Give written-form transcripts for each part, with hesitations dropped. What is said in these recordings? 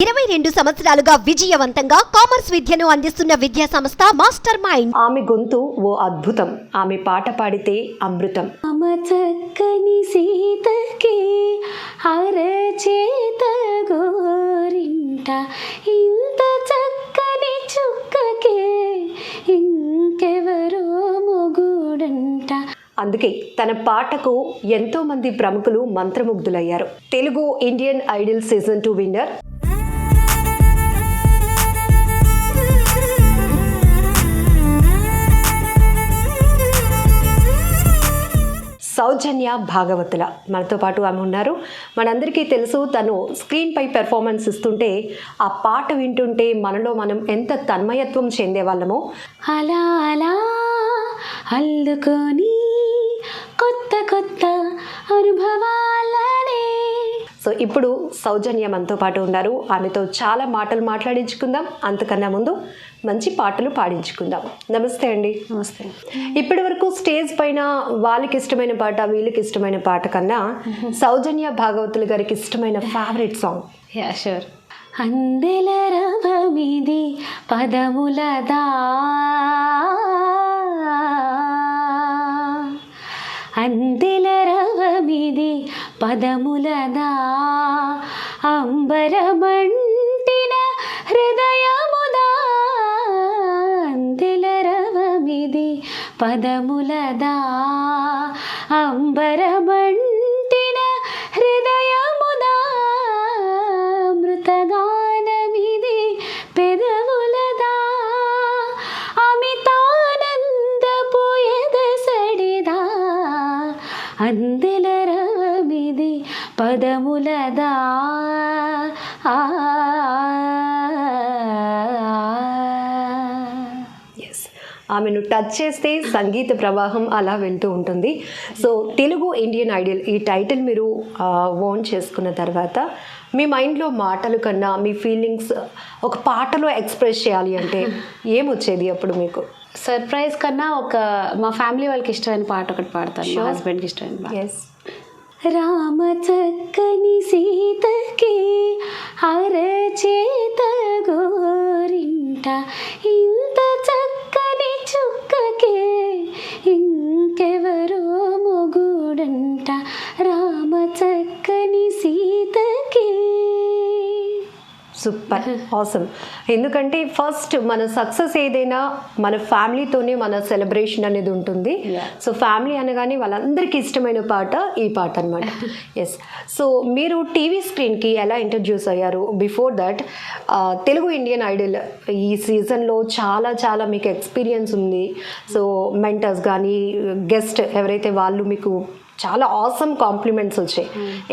22 సంవత్సరాలుగా విజయవంతంగా కామర్స్ విద్యను అందిస్తున్న విద్యా సంస్థ మాస్టర్ మైండ్. ఆమె గొంతు ఓ అద్భుతం. ఆమె పాట పాడితే అమృతం. చక్కని సీతకి అరచేత గోరింట ఇంత చక్కని చుక్కకే ఇంకెవరో మొగుడంట. అందుకే తన పాటకు ఎంతో మంది ప్రముఖులు మంత్రముగ్ధులయ్యారు. Telugu Indian Idol season 2 winner Soujanya Bhagavatula మనతో పాటు ఆమె ఉన్నారు. మనందరికీ తెలుసు, తను స్క్రీన్ పై పెర్ఫార్మెన్స్ ఇస్తుంటే ఆ పాట వింటుంటే మనలో మనం ఎంత తన్మయత్వం చెందేవాళ్ళమో. అలా అలా అల్లుకొని కొత్త కొత్త అనుభవాలనే. సో ఇప్పుడు సౌజన్య మనతో పాటు ఉన్నారు. ఆమెతో చాలా మాటలు మాట్లాడించుకుందాం. అంతకన్నా ముందు మంచి పాటలు పాడించుకుందాం. నమస్తే అండి. నమస్తే. ఇప్పటి వరకు స్టేజ్ పైన వాళ్ళకి ఇష్టమైన పాట, వీళ్ళకి ఇష్టమైన పాట కన్నా సౌజన్య భాగవతుల గారికి ఇష్టమైన ఫేవరెట్ సాంగ్. Yeah sure. అందెల రవమిది పదములదా, అందెల రవమిది పదములదా, అంబరమంటిన హృదయముదా, అందెల రవమిది పదములదా, అంబరమంటిన హృదయముదా, మృతగానమిది పెదవులదా, అమితానందపు ఎదసడిదా, అందెల రవమిది పదములదా. ఆమెను టచ్ చేస్తే సంగీత ప్రవాహం అలా వెళ్తూ ఉంటుంది. సో తెలుగు ఇండియన్ ఐడల్ ఈ టైటిల్ మీరు ఓన్ చేసుకున్న తర్వాత మీ మైండ్లో మాటలు కన్నా మీ ఫీలింగ్స్ ఒక పాటలో ఎక్స్ప్రెస్ చేయాలి అంటే ఏమొచ్చేది అప్పుడు మీకు? సర్ప్రైజ్ కన్నా మా ఫ్యామిలీ వాళ్ళకి ఇష్టమైన పాట ఒకటి పాడతాను. మా హస్బెండ్కి ఇష్టమైన పాట. ఎస్. రామ చక్కని సీతకి అరచేత గోరింట ఇంత చక్కని చుక్కకే ఇంకెవరో మొగుడంట, రామ చక్కని సీతకి. Super, awesome. ఎందుకంటే ఫస్ట్ మన సక్సెస్ ఏదైనా మన ఫ్యామిలీతోనే మన సెలబ్రేషన్ అనేది ఉంటుంది. సో ఫ్యామిలీ అనగానే వాళ్ళందరికీ ఇష్టమైన పాట ఈ పాట అనమాట. ఎస్. సో మీరు టీవీ స్క్రీన్కి ఎలా ఇంట్రడ్యూస్ అయ్యారు? Before that Telugu Indian Idol ఈ సీజన్లో చాలా చాలా మీకు ఎక్స్పీరియన్స్ ఉంది. సో మెంటర్స్ కానీ గెస్ట్ ఎవరైతే వాళ్ళు మీకు చాలా ఆసమ్ కాంప్లిమెంట్స్ వచ్చాయి.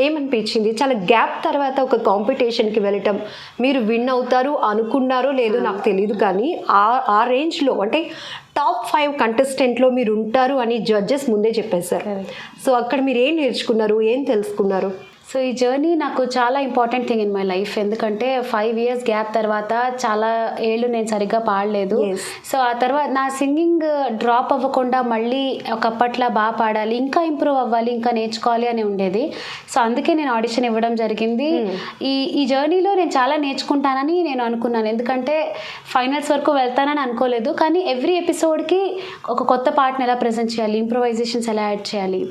ఏమనిపించింది? చాలా గ్యాప్ తర్వాత ఒక కాంపిటీషన్కి వెళ్ళటం, మీరు విన్ అవుతారు అనుకున్నారో లేదో నాకు తెలియదు, కానీ ఆ రేంజ్లో అంటే టాప్ 5 కంటెస్టెంట్లో మీరు ఉంటారు అని జడ్జెస్ ముందే చెప్పేశారు. సో అక్కడ మీరు ఏం నేర్చుకున్నారు, ఏం తెలుసుకున్నారు? సో ఈ జర్నీ నాకు చాలా important thing in my life. ఎందుకంటే 5 years గ్యాప్ తర్వాత చాలా ఏళ్ళు నేను సరిగ్గా పాడలేదు. సో ఆ తర్వాత నా సింగింగ్ డ్రాప్ అవ్వకుండా మళ్ళీ ఒకప్పట్లా బాగా పాడాలి, ఇంకా ఇంప్రూవ్ అవ్వాలి, ఇంకా నేర్చుకోవాలి అని ఉండేది. సో అందుకే నేను ఆడిషన్ ఇవ్వడం జరిగింది. ఈ జర్నీలో నేను చాలా నేర్చుకుంటానని నేను అనుకున్నాను. ఎందుకంటే ఫైనల్స్ వరకు వెళ్తానని అనుకోలేదు, కానీ ఎవ్రీ ఎపిసోడ్కి ఒక కొత్త పాటను ఎలా ప్రజెంట్ చేయాలి, ఇంప్రూవైజేషన్స్ ఎలా యాడ్ చేయాలి,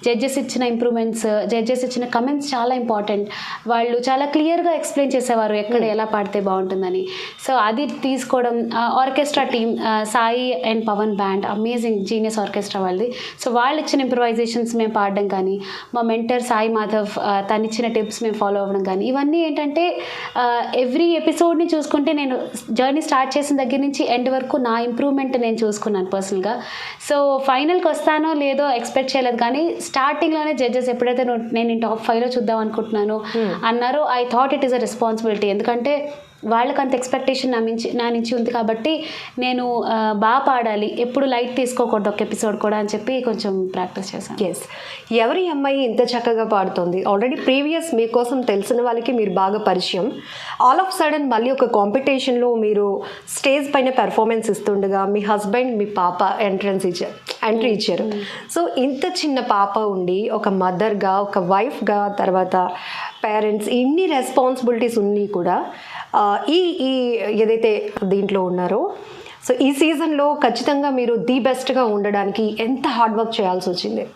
జడ్జెస్ ఇచ్చిన ఇంప్రూవ్మెంట్స్, జడ్జెస్ ఇచ్చిన కమెంట్స్ చాలా ఇంపార్టెంట్. వాళ్ళు చాలా క్లియర్గా ఎక్స్ప్లెయిన్ చేసేవారు ఎక్కడ ఎలా పాడితే బాగుంటుందని. సో అది తీసుకోవడం, orchestra team Sai and Pavan band, amazing genius orchestra వాళ్ళది. సో వాళ్ళు ఇచ్చిన ఇంప్రూవైజేషన్స్ మేము పాడడం కానీ, మా మెంటర్ సాయి మాధవ్ తను ఇచ్చిన టిప్స్ మేము ఫాలో అవ్వడం కానీ, ఇవన్నీ ఏంటంటే ఎవ్రీ ఎపిసోడ్ని చూసుకుంటే నేను జర్నీ స్టార్ట్ చేసిన దగ్గర నుంచి ఎండ్ వరకు నా ఇంప్రూవ్మెంట్ నేను చూసుకున్నాను పర్సనల్గా. సో ఫైనల్కి వస్తానో లేదో ఎక్స్పెక్ట్ చేయలేదు, కానీ స్టార్టింగ్లోనే జడ్జెస్ ఎప్పుడైతే నేను టాప్ 5లో చూద్దాం అనుకుంటున్నాను అన్నారు, I thought it is a responsibility. ఎందుకంటే వాళ్ళకి అంత ఎక్స్పెక్టేషన్ నా నుంచి ఉంది కాబట్టి నేను బాగా పాడాలి, ఎప్పుడు లైట్ తీసుకోకూడదు ఒక ఎపిసోడ్ కూడా అని చెప్పి కొంచెం ప్రాక్టీస్ చేశాను. ఎస్. ఎవరి అమ్మాయి ఇంత చక్కగా పాడుతుంది? ఆల్రెడీ ప్రీవియస్ మీకోసం తెలిసిన వాళ్ళకి మీరు బాగా పరిచయం. ఆల్ ఆఫ్ సడన్ మళ్ళీ ఒక కాంపిటీషన్లో మీరు స్టేజ్ పైన పెర్ఫార్మెన్స్ ఇస్తుండగా మీ హస్బెండ్ మీ పాప ఎంట్రీ ఇచ్చారు. సో ఇంత చిన్న పాప ఉండి ఒక మదర్గా, ఒక వైఫ్గా, తర్వాత పేరెంట్స్, ఇన్ని రెస్పాన్సిబిలిటీస్ ఉన్నాయి కూడా ఈ ఈ ఏదైతే దీంట్లో ఉన్నారో, సో ఈ సీజన్లో ఖచ్చితంగా మీరు ది బెస్ట్గా ఉండడానికి ఎంత హార్డ్ వర్క్ చేయాల్సి వచ్చింది?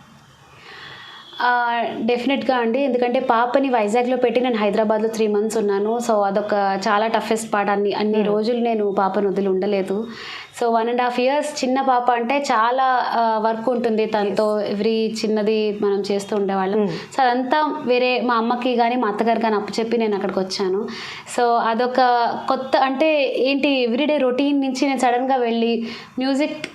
డెఫినెట్గా అండి, ఎందుకంటే పాపని వైజాగ్లో పెట్టి నేను హైదరాబాద్లో 3 months ఉన్నాను. సో అదొక చాలా టఫెస్ట్ పార్ట్. అన్ని రోజులు నేను పాపను వదిలి ఉండలేదు. సో 1.5 years చిన్న పాప అంటే చాలా వర్క్ ఉంటుంది తనతో. ఎవ్రీ చిన్నది మనం చేస్తూ ఉండేవాళ్ళం. సో అదంతా వేరే మా అమ్మకి కానీ మా అత్తగారు కానీ అప్పచెప్పి నేను అక్కడికి వచ్చాను. సో అదొక కొత్త, అంటే ఏంటి, ఎవ్రీడే రొటీన్ నుంచి నేను సడన్గా వెళ్ళి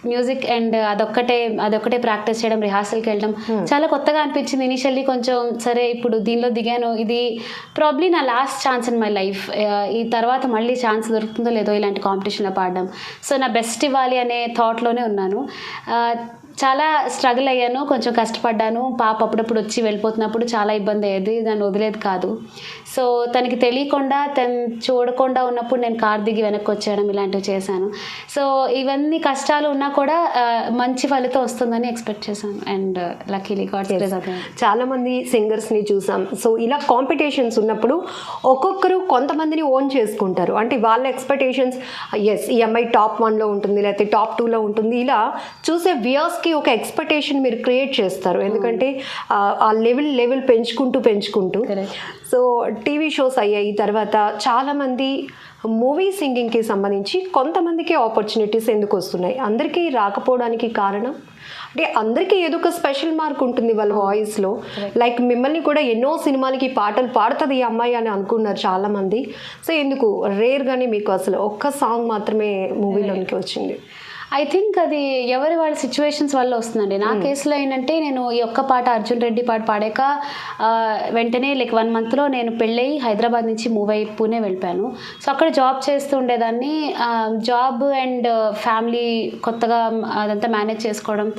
మ్యూజిక్ అండ్ అదొక్కటే ప్రాక్టీస్ చేయడం, రిహార్సల్కి వెళ్ళడం చాలా కొత్తగా అనిపించింది ఇనిషియల్లీ. కొంచెం సరే ఇప్పుడు దీనిలో దిగాను, ఇది ప్రాబ్లీ నా last chance in my life. ఈ తర్వాత మళ్ళీ ఛాన్స్ దొరుకుతుందో లేదో ఇలాంటి కాంపిటీషన్లో పాడడం. సో నా బెస్ట్ ఇవ్వాలి అనే థాట్లోనే ఉన్నాను. చాలా స్ట్రగుల్ అయ్యాను, కొంచెం కష్టపడ్డాను. పాప అప్పుడప్పుడు వచ్చి వెళ్ళిపోతున్నప్పుడు చాలా ఇబ్బంది అయ్యేది, దాన్ని వదిలేదు కాదు. సో తనకి తెలియకుండా, తను చూడకుండా ఉన్నప్పుడు నేను కార్ దిగి వెనక్కి వచ్చేయడం ఇలాంటివి చేశాను. సో ఇవన్నీ కష్టాలు ఉన్నా కూడా మంచి ఫలితం వస్తుందని ఎక్స్పెక్ట్ చేశాను. And luckily God's grace. చాలామంది సింగర్స్ని చూసాం. సో ఇలా కాంపిటీషన్స్ ఉన్నప్పుడు ఒక్కొక్కరు కొంతమందిని ఓన్ చేసుకుంటారు. అంటే వాళ్ళ ఎక్స్పెక్టేషన్స్, ఎస్ ఈ అమ్మాయి టాప్ 1లో ఉంటుంది, లేకపోతే టాప్ 2లో ఉంటుంది. ఇలా చూసే వ్యూయర్స్కి ఒక ఎక్స్పెక్టేషన్ మీరు క్రియేట్ చేస్తారు. ఎందుకంటే ఆ లెవెల్ పెంచుకుంటూ సో టీవీ షోస్ అయ్యాయి. తర్వాత చాలామంది మూవీ సింగింగ్కి సంబంధించి కొంతమందికి ఆపర్చునిటీస్ ఎందుకు వస్తున్నాయి, అందరికీ రాకపోవడానికి కారణం అంటే అందరికీ ఏదో ఒక స్పెషల్ మార్క్ ఉంటుంది వాళ్ళ వాయిస్లో. లైక్ మిమ్మల్ని కూడా ఎన్నో సినిమాలకి పాటలు పాడుతుంది ఈ అమ్మాయి అని అనుకున్నారు చాలామంది. సో ఎందుకు రేర్గానే మీకు అసలు ఒక్క సాంగ్ మాత్రమే మూవీలోనికి వచ్చింది? ఐ థింక్ అది ఎవరి వాళ్ళ సిచ్యువేషన్స్ వల్ల వస్తుందండి. నా కేసులో ఏంటంటే, నేను ఈ ఒక్క పాట అర్జున్ రెడ్డి పాట పాడాక వెంటనే 1 monthలో నేను పెళ్ళయి హైదరాబాద్ నుంచి మూవ్ అయి పూణే వెళ్ళిపోయాను. సో అక్కడ జాబ్ చేస్తూ ఉండేదాన్ని. జాబ్ అండ్ ఫ్యామిలీ కొత్తగా అదంతా మేనేజ్ చేసుకోవడం.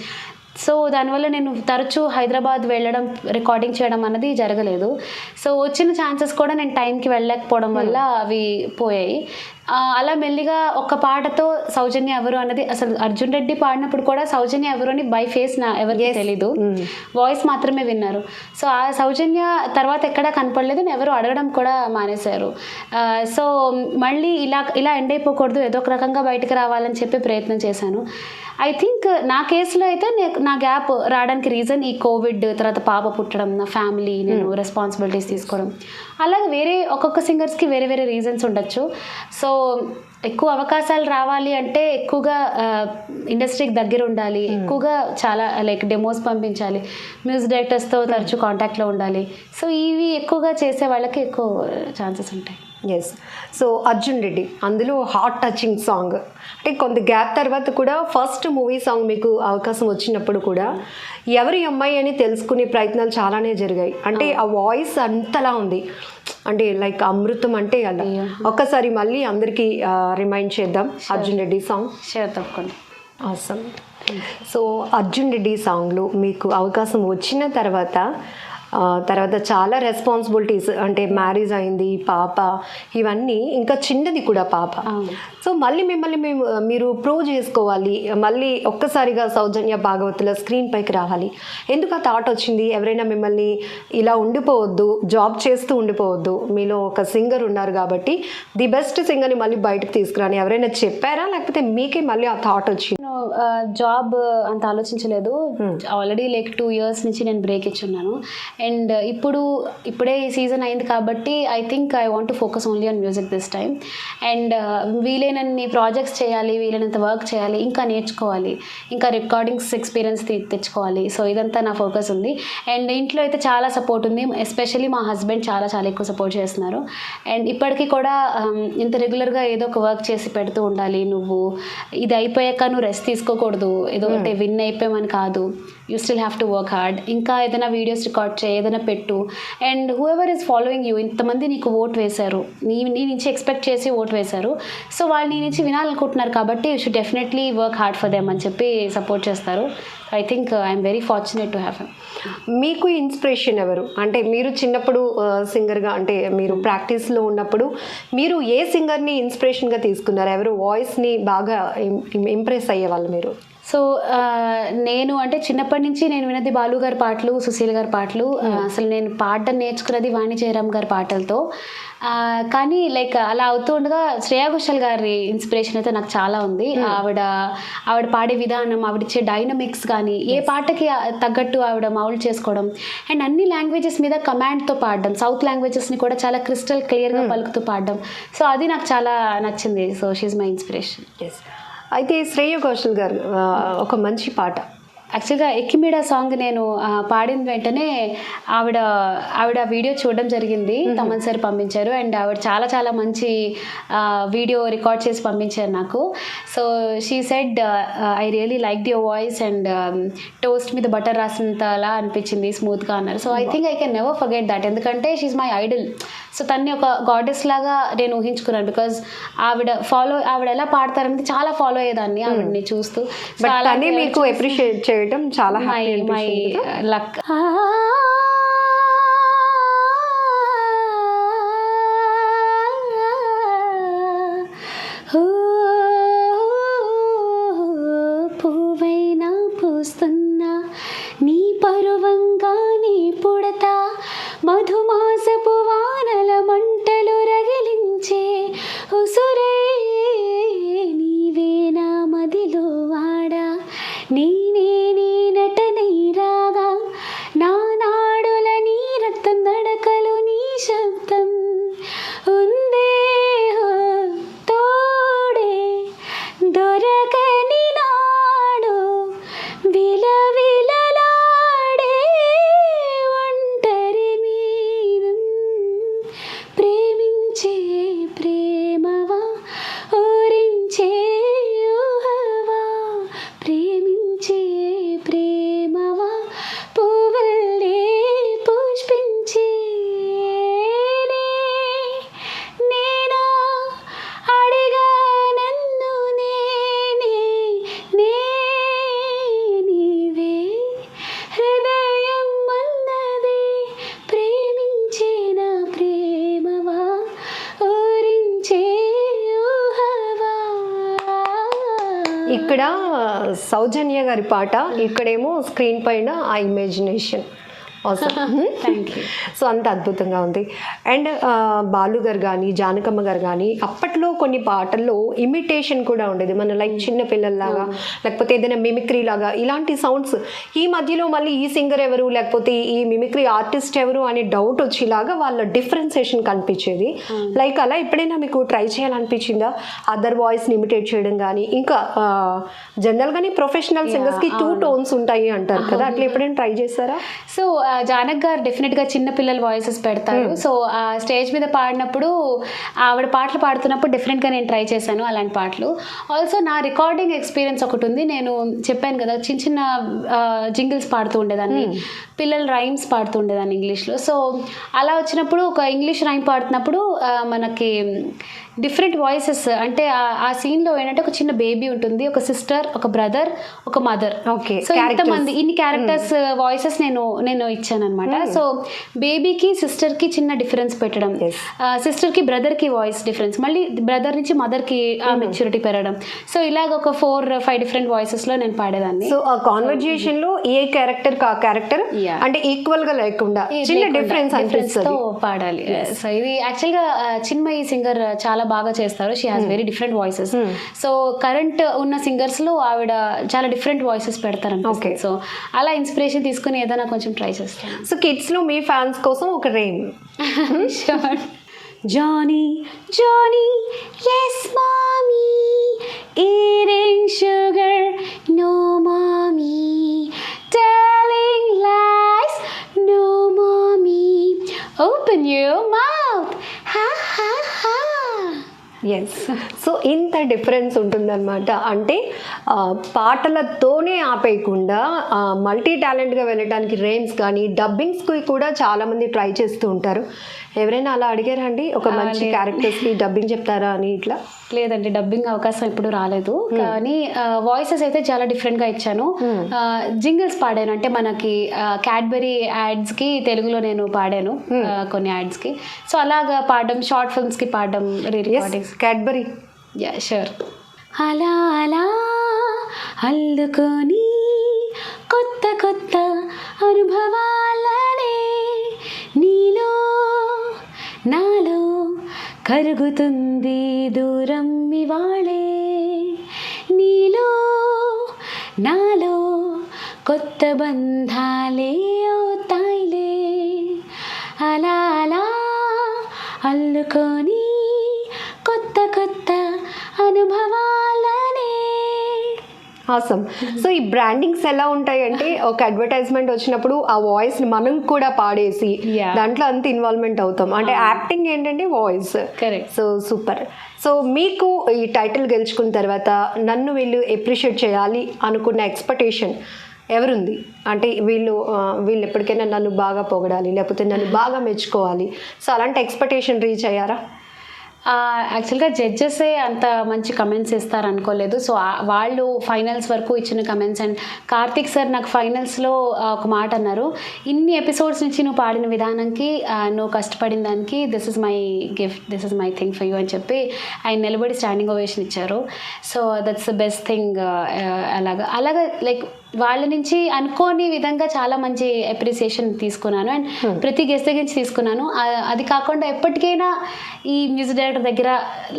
సో దానివల్ల నేను తరచూ హైదరాబాద్ వెళ్ళడం, రికార్డింగ్ చేయడం అన్నది జరగలేదు. సో వచ్చిన ఛాన్సెస్ కూడా నేను టైంకి వెళ్ళలేకపోవడం వల్ల అవి పోయాయి. అలా మెల్లిగా ఒక పాటతో సౌజన్య ఎవరు అన్నది, అసలు అర్జున్ రెడ్డి పాడినప్పుడు కూడా సౌజన్య ఎవరు అని బై ఫేస్ ఎవరికి తెలీదు, వాయిస్ మాత్రమే విన్నారు. సో ఆ సౌజన్య తర్వాత ఎక్కడా కనపడలేదు, ఎవరు అడగడం కూడా మానేశారు. సో మళ్ళీ ఇలా ఎండ్ అయిపోకూడదు, ఏదో ఒక రకంగా బయటకు రావాలని చెప్పి ప్రయత్నం చేశాను. ఐ థింక్ నా కేసులో అయితే నా గ్యాప్ రావడానికి రీజన్ ఈ కోవిడ్, తర్వాత పాప పుట్టడం, నా ఫ్యామిలీ, నేను రెస్పాన్సిబిలిటీస్ తీసుకోవడం. అలాగే వేరే ఒక్కొక్క సింగర్స్కి వేరే వేరే రీజన్స్ ఉండొచ్చు. సో ఎక్కువ అవకాశాలు రావాలి అంటే ఎక్కువగా ఇండస్ట్రీకి దగ్గర ఉండాలి, ఎక్కువగా చాలా డెమోస్ పంపించాలి, మ్యూజిక్ డైరెక్టర్స్తో తరచూ కాంటాక్ట్లో ఉండాలి. సో ఇవి ఎక్కువగా చేసే వాళ్ళకి ఎక్కువ ఛాన్సెస్ ఉంటాయి. ఎస్. సో అర్జున్ రెడ్డి అందులో హార్ట్ టచింగ్ సాంగ్, అంటే కొంత గ్యాప్ తర్వాత కూడా ఫస్ట్ మూవీ సాంగ్ మీకు అవకాశం వచ్చినప్పుడు కూడా ఎవరి అమ్మాయి అని తెలుసుకునే ప్రయత్నాలు చాలానే జరిగాయి. అంటే ఆ వాయిస్ అంతలా ఉంది, అంటే లైక్ అమృతం అంటే అలా. ఒక్కసారి మళ్ళీ అందరికీ రిమైండ్ చేద్దాం అర్జున్ రెడ్డి సాంగ్. షూర్, తప్పకుండా. ఆసమ్. సో అర్జున్ రెడ్డి సాంగ్లో మీకు అవకాశం వచ్చిన తర్వాత చాలా రెస్పాన్సిబిలిటీస్, అంటే మ్యారేజ్ అయింది, పాప, ఇవన్నీ, ఇంకా చిన్నది కూడా పాప. సో మళ్ళీ మిమ్మల్ని మీరు ప్రూవ్ చేసుకోవాలి, మళ్ళీ ఒక్కసారిగా సౌజన్య భాగవతుల స్క్రీన్ పైకి రావాలి. ఎందుకు ఆ థాట్ వచ్చింది? ఎవరైనా మిమ్మల్ని ఇలా ఉండిపోవద్దు, జాబ్ చేస్తూ ఉండిపోవద్దు, మీలో ఒక సింగర్ ఉన్నారు కాబట్టి ది బెస్ట్ సింగర్ని మళ్ళీ బయటకు తీసుకురాని ఎవరైనా చెప్పారా, లేకపోతే మీకే మళ్ళీ ఆ థాట్ వచ్చింది? జాబ్ అంత ఆలోచించలేదు. ఆల్రెడీ 2 years నుంచి నేను బ్రేక్ ఇచ్చున్నాను. అండ్ ఇప్పుడే ఈ సీజన్ అయింది కాబట్టి I think I want to focus only on music this time. And వీలైనన్ని ప్రాజెక్ట్స్ చేయాలి, వీలైనంత వర్క్ చేయాలి, ఇంకా నేర్చుకోవాలి, ఇంకా రికార్డింగ్స్ ఎక్స్పీరియన్స్ తెచ్చుకోవాలి. సో ఇదంతా నా ఫోకస్ ఉంది. అండ్ ఇంట్లో అయితే చాలా సపోర్ట్ ఉంది, ఎస్పెషల్లీ మా హస్బెండ్ చాలా ఎక్కువ సపోర్ట్ చేస్తున్నారు. అండ్ ఇప్పటికీ కూడా ఇంత రెగ్యులర్గా ఏదో ఒక వర్క్ చేసి పెడుతూ ఉండాలి. నువ్వు ఇది అయిపోయాక నువ్వు రెస్ట్ తీసుకోకూడదు, ఏదో ఒకటి విన్ అయిపోయామని కాదు, you still have to work hard. ఇంకా ఏదైనా వీడియోస్ రికార్డ్ చేయి, ఏదైనా పెట్టు. And who ever is following you, ఇంతమంది నీకు ఓట్ వేశారు, నీ నుంచి ఎక్స్పెక్ట్ చేసి ఓట్ వేశారు. సో వాళ్ళు నీ నుంచి వినాలనుకుంటున్నారు కాబట్టి you should definitely work hard for them అని చెప్పి సపోర్ట్ చేస్తారు. I think I'm very fortunate to have. మీకు ఇన్స్పిరేషన్ ఎవరు? అంటే మీరు చిన్నప్పుడు సింగర్గా, అంటే మీరు ప్రాక్టీస్లో ఉన్నప్పుడు మీరు ఏ సింగర్ని ఇన్స్పిరేషన్గా తీసుకున్నారు? ఎవరు వాయిస్ని బాగా ఇంప్రెస్ అయ్యేవాళ్ళు మీరు? సో నేను అంటే చిన్నప్పటి నుంచి నేను విన్నది బాలు గారి పాటలు, సుశీల్ గారి పాటలు. అసలు నేను పాడడం నేర్చుకున్నది వాణి జయరామ్ గారి పాటలతో. కానీ లైక్ అలా అవుతూ ఉండగా శ్రేయా ఘోషాల్ గారి ఇన్స్పిరేషన్ అయితే నాకు చాలా ఉంది. ఆవిడ పాడే విధానం, ఆవిడిచ్చే డైనమిక్స్ కానీ ఏ పాటకి తగ్గట్టు ఆవిడ మౌల్డ్ చేసుకోవడం అండ్ అన్ని లాంగ్వేజెస్ మీద కమాండ్తో పాడడం, సౌత్ లాంగ్వేజెస్ని కూడా చాలా క్రిస్టల్ క్లియర్గా పలుకుతూ పాడడం. సో అది నాకు చాలా నచ్చింది. So she's my inspiration. అయితే శ్రేయ ఘోషల్ గారు ఒక మంచి పాట, యాక్చువల్గా ఎక్కిమీడా సాంగ్ నేను పాడిన వెంటనే ఆవిడ వీడియో చూడడం జరిగింది. తమన్ సార్ పంపించారు అండ్ ఆవిడ చాలా చాలా మంచి వీడియో రికార్డ్ చేసి పంపించారు నాకు. So she said I really like your voice and toast మీద బటర్ రాసినంతలా అనిపించింది, స్మూత్గా అన్నారు. So I think I can never forget that. ఎందుకంటే షీఈ్ మై ఐడల్. సో తన్ని ఒక గాడెస్ లాగా నేను ఊహించుకున్నాను. బికాజ్ ఆవిడ ఎలా పాడతారనేది చాలా ఫాలో అయ్యేదాన్ని ఆవిడని చూస్తూ. అలానే మీకు అప్రిషియేట్ చేయడం చాలా మై లక్. పువ్వైనా పూస్తున్నా నీ పరువంగానే పుడతా, మధుమాసపు వానల మంటలు రగిలించే ఉసురే నీవే నా మదిలో వాడా, నేనే నీ నటనై రాగా, నా నాడుల నీ రక్తం నడకలు నీ శబ్దం ఉందే తోడే దొరకని నాడు విలవిలలాడే ఒంటరి మీరు ప్రేమించే ప్రేమవా ఊరించే ఊహవా, ప్రేమించే ప్రేమవా పువ్వులే పుష్పించే నేనా అడిగా నన్ను నీవే హృదయం అన్నది ప్రేమించే నా ప్రేమవా ఊరించే ఊహవా. ఇక్కడ సౌజన్య గారి పాట, ఇక్కడేమో స్క్రీన్ పైన ఆ ఇమాజినేషన్. Thank you. సో అంత అద్భుతంగా ఉంది. అండ్ బాలు గారు కానీ జానకమ్మ గారు కానీ అప్పట్లో కొన్ని పాటల్లో ఇమిటేషన్ కూడా ఉండేది. మన లైక్ చిన్న పిల్లల్లాగా లేకపోతే ఏదైనా మిమిక్రీ లాగా ఇలాంటి సౌండ్స్. ఈ మధ్యలో మళ్ళీ ఈ సింగర్ ఎవరు లేకపోతే ఈ మిమిక్రీ ఆర్టిస్ట్ ఎవరు అనే డౌట్ వచ్చేలాగా వాళ్ళ డిఫరెన్సియేషన్ కనిపించేది. లైక్ అలా ఎప్పుడైనా మీకు ట్రై చేయాలనిపించిందా? అదర్ వాయిస్ని ఇమిటేట్ చేయడం కానీ, ఇంకా జనరల్గానే ప్రొఫెషనల్ సింగర్స్కి 2 tones ఉంటాయి అంటారు కదా, అట్లా ఎప్పుడైనా ట్రై చేస్తారా? సో జానక్ గారు డెఫినెట్గా చిన్నపిల్లల వాయిసెస్ పెడతారు. సో ఆ స్టేజ్ మీద పాడినప్పుడు ఆవిడ పాటలు పాడుతున్నప్పుడు డెఫినెట్గా నేను ట్రై చేశాను అలాంటి పాటలు. ఆల్సో నా రికార్డింగ్ ఎక్స్పీరియన్స్ ఒకటి ఉంది. నేను చెప్పాను కదా చిన్న చిన్న జింగిల్స్ పాడుతూ ఉండేదాన్ని, పిల్లల రైమ్స్ పాడుతూ ఉండేదాన్ని ఇంగ్లీష్లో. సో అలా వచ్చినప్పుడు ఒక ఇంగ్లీష్ రైమ్ పాడుతున్నప్పుడు మనకి డిఫరెంట్ వాయిసెస్, అంటే ఆ సీన్లో ఏంటంటే ఒక చిన్న బేబీ ఉంటుంది, ఒక సిస్టర్, ఒక బ్రదర్, ఒక మదర్. ఓకే. సో ఇంతమంది ఇన్ని క్యారెక్టర్స్ వాయిసెస్ నేను ఇచ్చాను అనమాట. సో బేబీకి సిస్టర్కి చిన్న డిఫరెన్స్ పెట్టడం, సిస్టర్కి బ్రదర్కి వాయిస్ డిఫరెన్స్, మళ్ళీ బ్రదర్ నుంచి మదర్కి ఆ మెచ్యూరిటీ పెరగడం. సో ఇలాగ ఒక 4-5 డిఫరెంట్ వాయిసెస్లో నేను పాడేదాన్ని. సో ఆ కాన్వర్జేషన్లో ఏ క్యారెక్టర్ ఆ క్యారెక్టర్ అంటే ఈక్వల్గా లేకుండా చిన్న డిఫరెన్స్ అనిపిస్తుంది పాడాలి. సో ఇది యాక్చువల్గా చిన్మయి సింగర్ చాలా బాగా చేస్తారు. She has very different voices. So current ఉన్న సింగర్స్లో ఆవిడ చాలా డిఫరెంట్ వాయిసెస్ పెడతారు. సో అలా ఇన్స్పిరేషన్ తీసుకుని ఏదైనా కొంచెం ట్రై చేస్తాను. సో కిడ్స్లో మీ ఫ్యాన్స్ కోసం ఒక rhyme. Sure. Johnny, Johnny, yes mommy, eating sugar, no mommy, telling lies, no mommy, open your mouth, ha ha ha. Yes. So ఇంత డిఫరెన్స్ ఉంటుందన్నమాట. అంటే పాటలతోనే ఆపేయకుండా మల్టీ టాలెంట్గా వెళ్ళడానికి రేమ్స్ కానీ డబ్బింగ్స్కి కూడా చాలామంది ట్రై చేస్తూ ఉంటారు. ఎవరైనా అలా అడిగారా అండి, ఒక మంచి క్యారెక్టర్స్కి డబ్బింగ్ చెప్తారా అని? ఇట్లా లేదండి, డబ్బింగ్ అవకాశం ఎప్పుడు రాలేదు. కానీ వాయిసెస్ అయితే చాలా డిఫరెంట్గా ఇచ్చాను. జింగిల్స్ పాడాను, అంటే మనకి క్యాడ్బరీ యాడ్స్కి తెలుగులో నేను పాడాను కొన్ని యాడ్స్కి. సో అలాగా పాడడం, షార్ట్ ఫిల్మ్స్కి పాడడం, రీ రికార్డింగ్స్. క్యాడ్బరీ. Yeah sure. అలా అలా అల్లుకొని కొత్త కొత్త అనుభవాలనే నీలో నాలో కరుగుతుంది దూరం ఇవాళే నీలో నాలో కొత్త బంధాలే అవుతాయిలే అలా అలా అల్లుకొని కొత్త కొత్త అనుభవాలనే. ఆసమ్. సో ఈ బ్రాండింగ్స్ ఎలా ఉంటాయి అంటే ఒక అడ్వర్టైజ్మెంట్ వచ్చినప్పుడు ఆ వాయిస్ ని మనం కూడా పాడేసి Yeah. దాంట్లో అంత ఇన్వాల్వ్మెంట్ అవుతాం. అంటే యాక్టింగ్ ఏంటంటే voice. Correct. So super. So మీకు ఈ టైటిల్ గెలుచుకున్న తర్వాత నన్ను వీళ్ళు ఎప్రిషియేట్ చేయాలి అనుకున్న ఎక్స్పెక్టేషన్ ఎవరుంది? అంటే వీళ్ళు ఎప్పటికైనా నన్ను బాగా పొగడాలి, లేకపోతే నన్ను బాగా మెచ్చుకోవాలి, సో అలాంటి ఎక్స్పెక్టేషన్ రీచ్ అయ్యారా? యాక్చువల్గా జడ్జెసే అంత మంచి కమెంట్స్ ఇస్తారు అనుకోలేదు. సో వాళ్ళు ఫైనల్స్ వరకు ఇచ్చిన కమెంట్స్. అండ్ కార్తిక్ సార్ నాకు ఫైనల్స్లో ఒక మాట అన్నారు, ఇన్ని ఎపిసోడ్స్ నుంచి నువ్వు పాడిన విధానంకి నువ్వు కష్టపడిన దానికి this is my gift, this is my thing for you అని చెప్పి ఆయన నిలబడి స్టాండింగ్ ఓవేషన్ ఇచ్చారు. So that's the best thing. అలాగా లైక్ వాళ్ళ నుంచి అనుకోని విధంగా చాలా మంచి అప్రిసియేషన్ తీసుకున్నాను. అండ్ ప్రతి గెస్ట్ దగ్గర నుంచి తీసుకున్నాను. అది కాకుండా ఎప్పటికైనా ఈ మ్యూజిక్ డైరెక్టర్ దగ్గర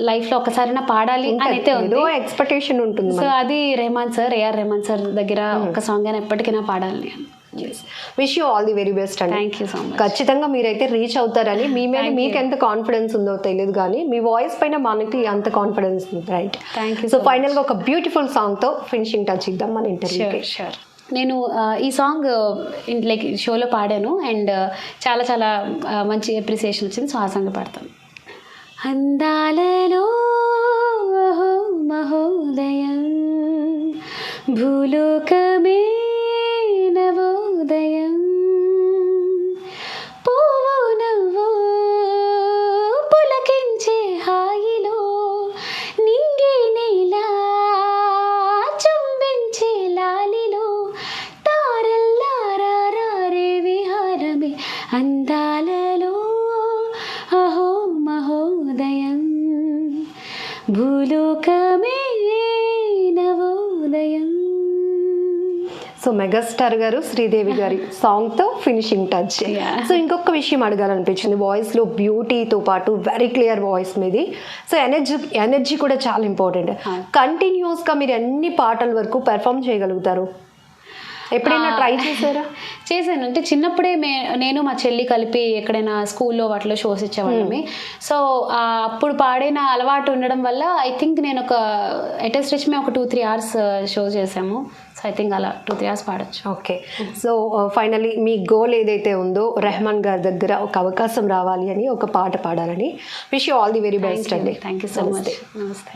లైఫ్లో ఒకసారైనా పాడాలి అని అయితే ఉంది, ఎక్స్పెక్టేషన్ ఉంటుంది. సో అది రెహమాన్ సార్, ఏఆర్ రెహమాన్ సార్ దగ్గర ఒక సాంగ్ అయినా ఎప్పటికైనా పాడాలి. Wish you all the very best అండి. Thank you so much. ఖచ్చితంగా మీరైతే రీచ్ అవుతారని, మీ మీద మీకు ఎంత కాన్ఫిడెన్స్ ఉందో తెలియదు కానీ మీ వాయిస్ పైన మనకి అంత కాన్ఫిడెన్స్ ఉంది, రైట్? Thank you. సో ఫైనల్గా ఒక బ్యూటిఫుల్ సాంగ్తో ఫినిషింగ్ టచ్ ఇద్దాం మన ఇంటర్వ్యూ. షూర్. నేను ఈ సాంగ్ లైక్ షోలో పాడాను అండ్ చాలా చాలా మంచి అప్రిసియేషన్ వచ్చింది. సో ఆ సాంగ్ పాడతాను. అందాలలో మహోదయం భూలోకమే నవోదయం పువ్వు నవ్వు పులకించే హాయిలో నింగి నీలా చుంబించే లాలిలో తారల్లారే విహారమే అందాలలో అహో మహోదయం భూలోకమే నవోదయం. సో మెగాస్టార్ గారు శ్రీదేవి గారి సాంగ్తో ఫినిషింగ్ టచ్. సో ఇంకొక విషయం అడగాలనిపించింది, వాయిస్లో బ్యూటీతో పాటు వెరీ క్లియర్ వాయిస్ మీది. సో ఎనర్జీ కూడా చాలా ఇంపార్టెంట్. కంటిన్యూస్గా మీరు ఎన్ని పాటల వరకు పెర్ఫామ్ చేయగలుగుతారు? ఎప్పుడైనా ట్రై చేశారా? చేశాను. అంటే చిన్నప్పుడే నేను మా చెల్లి కలిపి ఎక్కడైనా స్కూల్లో వాటిలో షోస్ ఇచ్చేవాళ్ళమి. సో అప్పుడు పాడిన అలవాటు ఉండడం వల్ల ఐ థింక్ నేను ఒక స్ట్రెచ్ మేము ఒక 2-3 hours షో చేసాము. సో ఐ థింక్ అలా 2-3 hours పాడొచ్చు. ఓకే. సో ఫైనలీ మీ గోల్ ఏదైతే ఉందో రెహమాన్ గారి దగ్గర ఒక అవకాశం రావాలి అని, ఒక పాట పాడాలని. Wish you all the very best అండి. Thank you so much. నమస్తే.